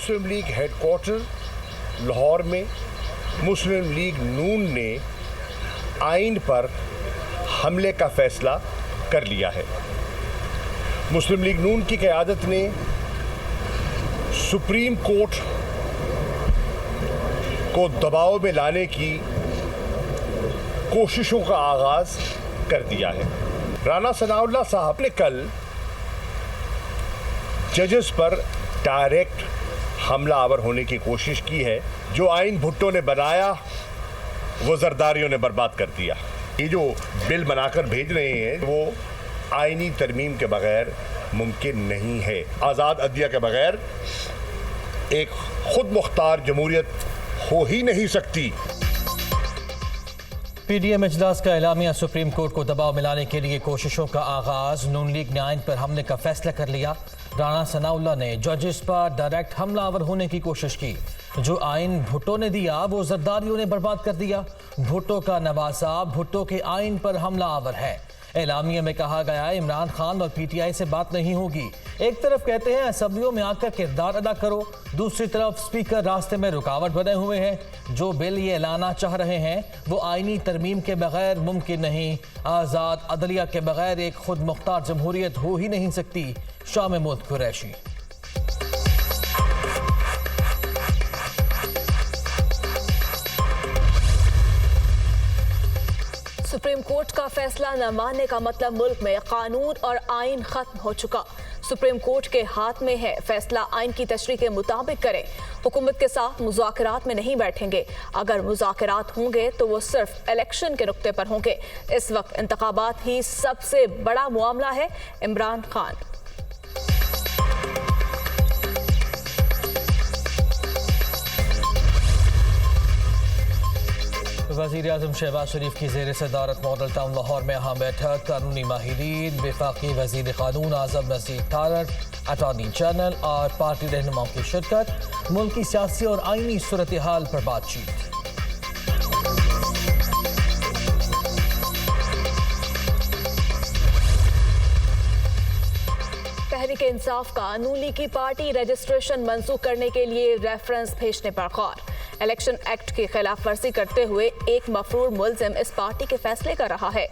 मुस्लिम league headquarter Lahore में मुस्लिम league नून ने आइन पर हमले का फैसला कर लिया है। मुस्लिम लीग नून की क़यादत ने सुप्रीम कोर्ट को दबाव में लाने की कोशिशों का आगाज कर दिया है। राना सनाउल्लाह साहब ने कल जजेस पर डायरेक्ट हमलावर होने की कोशिश की है। जो आइन भुट्टो ने बनाया वो जरदारियों ने बर्बाद कर दिया। ये जो बिल बनाकर भेज रहे हैं वो आईनी तरमीम के बगैर मुमकिन नहीं है। आज़ाद अदलिया के बगैर एक खुद मुख्तार जमहूरियत हो ही नहीं सकती। पीडीएम इजलास का एलामिया सुप्रीम कोर्ट को दबाव में लाने के लिए कोशिशों का आगाज। नून लीग ने आइन पर हमले का फैसला कर लिया। राना सनाउल्लाह ने जजेस पर डायरेक्ट हमलावर होने की कोशिश की। जो आइन भुट्टो ने दिया वो जरदारियों ने बर्बाद कर दिया। भुट्टो का नवासा भुट्टो के आइन पर हमलावर है। एलामिया में कहा गया इमरान खान और पीटीआई से बात नहीं होगी। एक तरफ कहते हैं असम्बलियों में आकर किरदार अदा करो, दूसरी तरफ स्पीकर रास्ते में रुकावट बने हुए हैं। जो बिल ये लाना चाह रहे हैं वो आईनी तरमीम के बगैर मुमकिन नहीं। आज़ाद अदलिया के बगैर एक खुद मुख्तार जमहूरियत हो ही नहीं सकती। शाह महमूद कुरैशी। सुप्रीम कोर्ट का फैसला न मानने का मतलब मुल्क में कानून और आइन खत्म हो चुका। सुप्रीम कोर्ट के हाथ में है फैसला आइन की तशरीह के मुताबिक करें। हुकूमत के साथ मुज़ाकरात में नहीं बैठेंगे। अगर मुज़ाकरात होंगे तो वो सिर्फ इलेक्शन के नुक्ते पर होंगे। इस वक्त इंतखाबात ही सबसे बड़ा मामला है। इमरान खान। वज़ीर आज़म शहबाज शरीफ की ज़ेर सदारत मॉडल टाउन लाहौर में अहम बैठक। कानूनी माहिरीन, वफाकी वज़ीर क़ानून आज़म नसीर तारड़, अटॉर्नी जनरल और पार्टी रहनुमाओं की शिरकत। मुल्क की सियासी और आईनी सूरत हाल पर बातचीत। तहरीक इंसाफ का नून लीग की पार्टी रजिस्ट्रेशन मंसूख करने के लिए रेफरेंस भेजने पर गौर। इलेक्शन एक्ट की खिलाफ वर्जी करते हुए एक मफरूर मुल्जिम इस पार्टी के फैसले कर रहा है।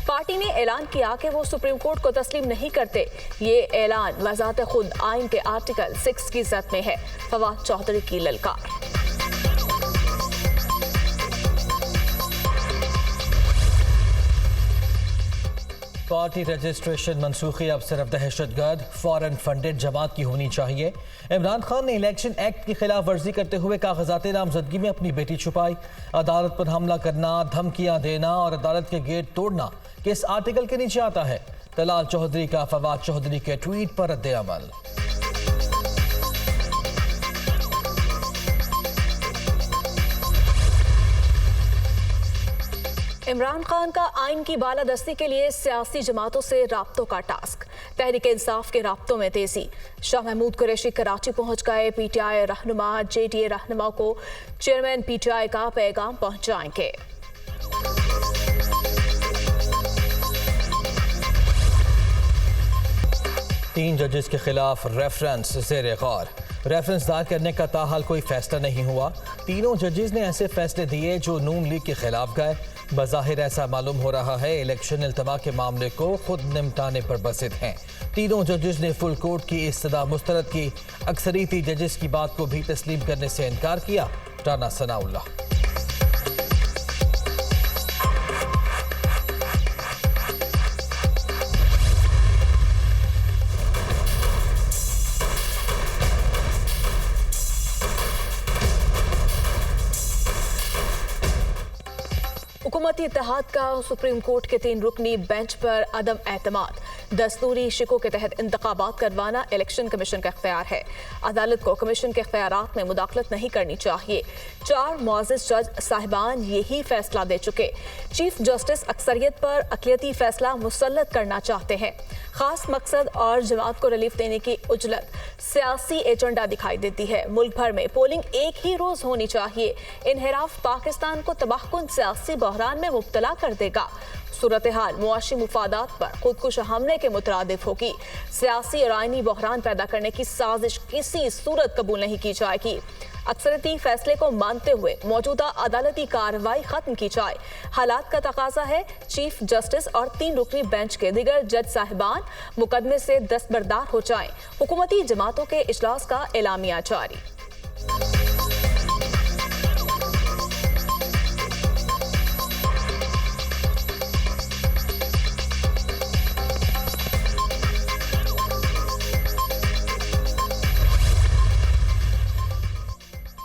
पार्टी ने ऐलान किया कि वो सुप्रीम कोर्ट को तस्लीम नहीं करते। ये ऐलान वजात खुद आइन के आर्टिकल 6 की जद में है। फवाद चौधरी की ललकार। पार्टी रजिस्ट्रेशन मनसूखी अब सिर्फ दहशतगर्द फॉरेन फंडेड जमात की होनी चाहिए। इमरान खान ने इलेक्शन एक्ट की खिलाफ वर्जी करते हुए कागजात नामजदगी में अपनी बेटी छुपाई। अदालत पर हमला करना, धमकियां देना और अदालत के गेट तोड़ना किस आर्टिकल के नीचे आता है? तलाल चौधरी का फवाद चौधरी के ट्वीट पर रद्द अमल। इमरान खान का आइन की बालादस्ती के लिए सियासी जमातों से राब्तों का टास्क। तहरीक इंसाफ के राब्तों में तेजी। शाह महमूद कुरैशी कराची पहुंच गए। पीटीआई रहनुमा जेडीए रहनुमा को चेयरमैन पीटीआई का पैगाम पहुंचाएंगे। तीन जजेस के खिलाफ रेफरेंस ज़ेर गौर। रेफरेंस दायर करने का ताहाल कोई फैसला नहीं हुआ। तीनों जजेस ने ऐसे फैसले दिए जो नून लीग के खिलाफ गए। बज़ाहिर ऐसा मालूम हो रहा है इलेक्शन इल्तवा के मामले को खुद निपटाने पर बसित हैं। तीनों जजेस ने फुल कोर्ट की इस्तदा मुस्तरद की। अक्सरियती जजेस की बात को भी तस्लीम करने से इनकार किया। राना सनाउल्लाह। हुकूमती इत्तेहाद का सुप्रीम कोर्ट के 3 रुकनी बेंच पर अदम एतमाद। दस्तूरी शिकों के तहत इंतखाबात करवाना इलेक्शन कमीशन का इख्तियार है। अदालत को कमीशन के इख्तियारात में मुदाखलत नहीं करनी चाहिए। 4 मुअज़्ज़िज़ जज साहिबान यही फैसला दे चुके। चीफ जस्टिस अक्सरियत पर अक़लियती फैसला मुसल्लत करना चाहते हैं। खास मकसद और जमात को रिलीफ देने की उजलत सियासी एजेंडा दिखाई देती है। मुल्क भर में पोलिंग एक ही रोज होनी चाहिए। इनहिराफ पाकिस्तान को तबाहकुन सियासी बहरान में मुब्तला कर देगा। सूरत हाल मुआशी मुफादात पर खुदकुश हमले के मुतरादिफ होगी। सियासी और आईनी बहरान पैदा करने की साजिश किसी सूरत कबूल नहीं की जाएगी। अक्सरती फैसले को मानते हुए मौजूदा अदालती कार्रवाई खत्म की जाए। हालात का तकाजा है चीफ जस्टिस और 3 रुकनी बेंच के दिगर जज साहिबान मुकदमे से दस्तबरदार हो जाएं। हुकूमती जमातों के इजलास का एलामिया जारी।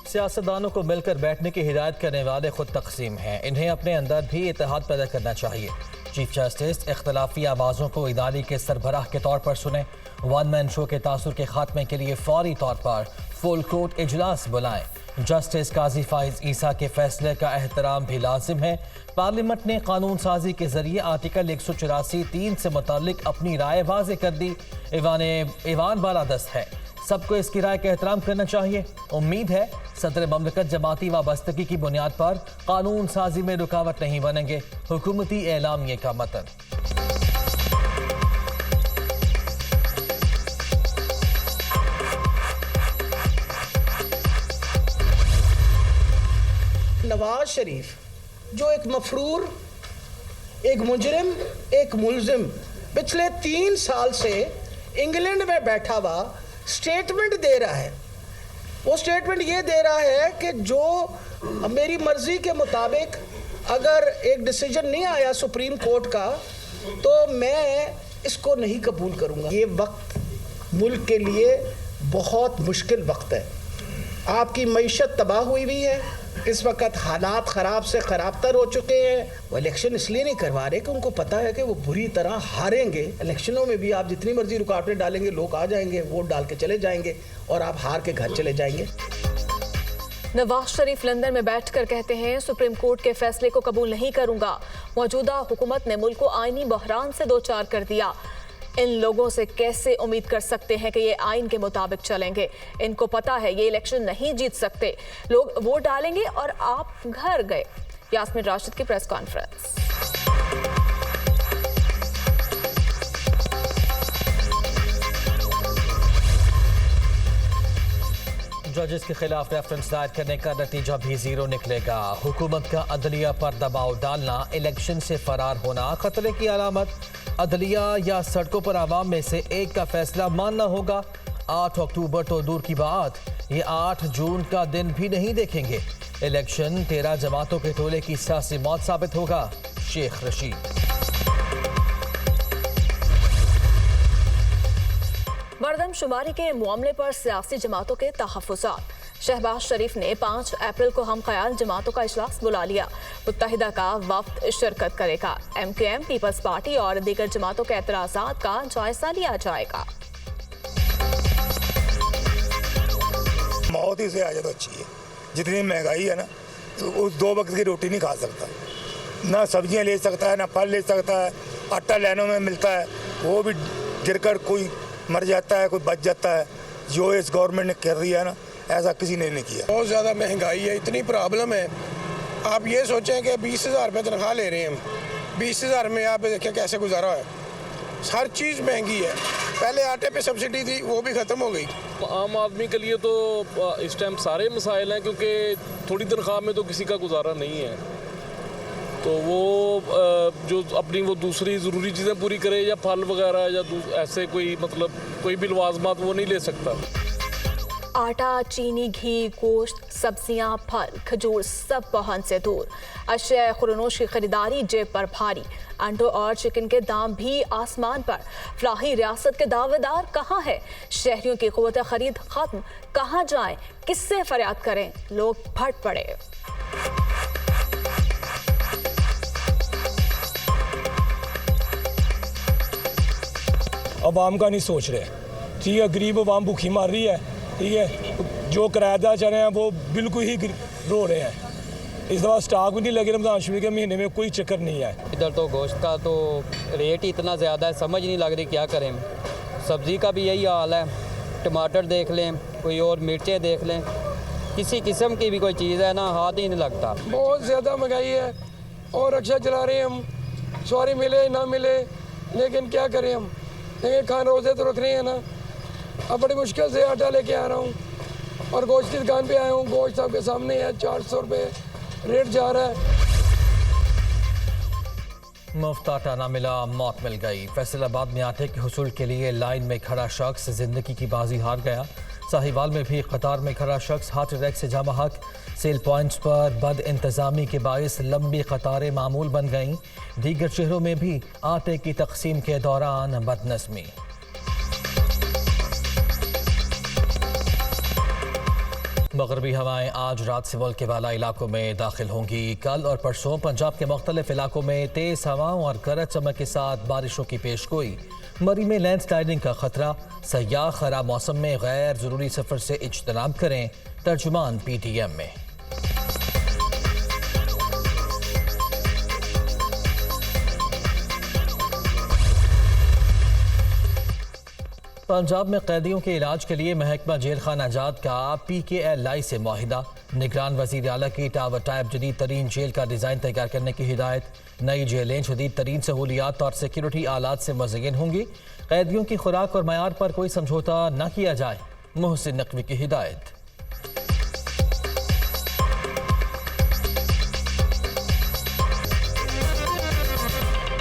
सियासतदानों को मिलकर बैठने की हिदायत करने वाले खुद तकसीम हैं। इन्हें अपने अंदर भी इत्तेहाद पैदा करना चाहिए। चीफ जस्टिस इख्तलाफी आवाज़ों को इदारे के सरबराह के तौर पर सुने। वन मैन शो के तासुर के खात्मे के लिए फौरी तौर पर फुल कोर्ट इजलास बुलाएं। जस्टिस काजी फाइज ईसा के फैसले का एहतराम भी लाजिम है। पार्लियामेंट ने कानून साजी के जरिए आर्टिकल 184(3) से मुतालिक अपनी राय वाज़े कर दी। ईवान बालादस्त है, सबको इसकी राय का एहतराम करना चाहिए। उम्मीद है सदर ममलकत जमाती वाबस्तगी की बुनियाद पर कानून साजी में रुकावट नहीं बनेंगे। हुकूमती एलामिये का मतन। नवाज शरीफ जो एक मफरूर, एक मुजरिम, एक मुलजिम पिछले 3 साल से इंग्लैंड में बैठा हुआ स्टेटमेंट दे रहा है। वो स्टेटमेंट ये दे रहा है कि जो मेरी मर्जी के मुताबिक अगर एक डिसीजन नहीं आया सुप्रीम कोर्ट का तो मैं इसको नहीं कबूल करूँगा। ये वक्त मुल्क के लिए बहुत मुश्किल वक्त है। आपकी मईशत तबाह हुई हुई है। इस वक्त हालात ख़राब से ख़राबतर हो चुके हैं। वो इलेक्शन इसलिए नहीं करवा रहे कि उनको पता है कि वो बुरी तरह हारेंगे। इलेक्शनों में भी आप जितनी मर्जी रुकावटें डालेंगे, लोग आ जाएंगे, वोट डाल के चले जाएंगे और आप हार के घर चले जाएंगे। नवाज शरीफ लंदन में बैठकर कहते हैं सुप्रीम कोर्ट के फैसले को कबूल नहीं करूंगा। मौजूदा हुकूमत ने मुल्क को आईनी बहरान से दो चार कर दिया। इन लोगों से कैसे उम्मीद कर सकते हैं कि ये आइन के मुताबिक चलेंगे। इनको पता है ये इलेक्शन नहीं जीत सकते। लोग वोट डालेंगे और आप घर गए। यास्मीन राशिद की प्रेस कॉन्फ्रेंस। जजेस के खिलाफ रेफरेंस दायर करने का नतीजा भी जीरो निकलेगा। हुकूमत का अदलिया पर दबाव डालना इलेक्शन से फरार होना खतरे की अलामत। अदलिया या सड़कों पर आवाम में से एक का फैसला मानना होगा। 8 अक्टूबर तो दूर की बात, ये 8 जून का दिन भी नहीं देखेंगे। इलेक्शन 13 जमातों के टोले की सियासी मौत साबित होगा। शेख रशीद। मरदमशुमारी के मामले पर सियासी जमातों के तहफ़्फ़ुज़ात। शहबाज शरीफ ने 5 अप्रैल को हम ख्याल जमातों का इजलास बुला लिया। मुत्तहिदा का वफ्द शिरकत करेगा। MQM, पीपल्स पार्टी और दीगर जमातों के एतराज़ात का जायजा लिया जाएगा। मौत ही से आ जाए तो अच्छी है। जितनी महंगाई है ना, तो उस 2 वक्त की रोटी नहीं खा सकता। ना सब्जियां ले सकता है, ना फल ले सकता है। आटा लाइनों में मिलता है, वो भी गिरकर कोई मर जाता है, कोई बच जाता है। जो इस गवर्नमेंट ने कर दिया ना, ऐसा किसी ने नहीं किया। बहुत ज़्यादा महंगाई है, इतनी प्रॉब्लम है। आप ये सोचें कि 20,000 रुपये तनख्वाह ले रहे हैं हम, 20,000 में यहाँ पे देखिए कैसे गुजारा है। हर चीज़ महंगी है। पहले आटे पे सब्सिडी थी, वो भी ख़त्म हो गई। आम आदमी के लिए तो इस टाइम सारे मसाइल हैं, क्योंकि थोड़ी तनख्वाह में तो किसी का गुजारा नहीं है। तो वो जो अपनी वो दूसरी ज़रूरी चीज़ें पूरी करे, या फल वगैरह या ऐसे कोई मतलब कोई भी लवाजमात वो नहीं ले सकता। आटा, चीनी, घी, गोश्त, सब्जियां, फल, खजूर सब पहुंच से दूर। अशया खुरनोश की खरीदारी जेब पर भारी। अंडों और चिकन के दाम भी आसमान पर। फलाही रियासत के दावेदार कहाँ है? शहरियों की क़ुव्वत खरीद खत्म। कहाँ जाएं? किससे फरियाद करें? लोग फट पड़े। अवाम का नहीं सोच रहे। ठीक है, गरीब अवाम भूखी मार रही है। ठीक है, जो किराएदार चल रहे हैं वो बिल्कुल ही रो रहे हैं। इस दफ़ा स्टॉक भी नहीं लगे रमज़ान शरीफ के महीने में, कोई चक्कर नहीं है। इधर तो गोश्त का तो रेट ही इतना ज़्यादा है, समझ नहीं लग रही क्या करें। सब्ज़ी का भी यही हाल है, टमाटर देख लें, कोई और मिर्चें देख लें, किसी किस्म की भी कोई चीज़ है ना, हाथ ही नहीं लगता। बहुत ज़्यादा महंगाई है और रक्षा चला रहे हैं हम, सवारी मिले ना मिले, लेकिन क्या करें हम, लेकिन खान रोज़े तो रख रहे हैं ना। अब बड़ी मुश्किल से आटा लेके आ रहा हूँ और गोश्त की दुकान पे आया हूँ, गोश्त आपके सामने है, 400 रुपये रेट जा रहा है। मुफ्त आटा ना मिला, मौत मिल गई। फैसलाबाद में आटे के हुसूल के लिए लाइन में खड़ा शख्स जिंदगी की बाजी हार गया। साहिवाल में भी कतार में खड़ा शख्स हार्ट अटैक से जामा हक। सेल पॉइंट्स पर बद इंतजामी के बायस लंबी कतारें मामूल बन गईं। दीगर शहरों में भी आटे की तकसीम के दौरान बदनज़मी। मगरबी हवाएं आज रात से मुल्क के बाला इलाकों में दाखिल होंगी। कल और परसों पंजाब के मुख्तलिफ इलाकों में तेज़ हवाओं और गरज चमक के साथ बारिशों की पेशगोई। मरी में लैंडस्लाइडिंग का खतरा, सयाह खराब मौसम में गैर ज़रूरी सफ़र से इज्तनाब करें। तर्जुमान PTM में। पंजाब में कैदियों के इलाज के लिए महकमा जेल खाना जात का PKLI से मुआहिदा। निगरान वज़ीर आला की टावर टाइप जदीद तरीन जेल का डिज़ाइन तैयार करने की हिदायत। नई जेलें जदीद तरीन सहूलियात और सिक्योरिटी आलात से मुज़य्यन होंगी। कैदियों की खुराक और मयार पर कोई समझौता न किया जाए, मोहसिन नकवी की हिदायत।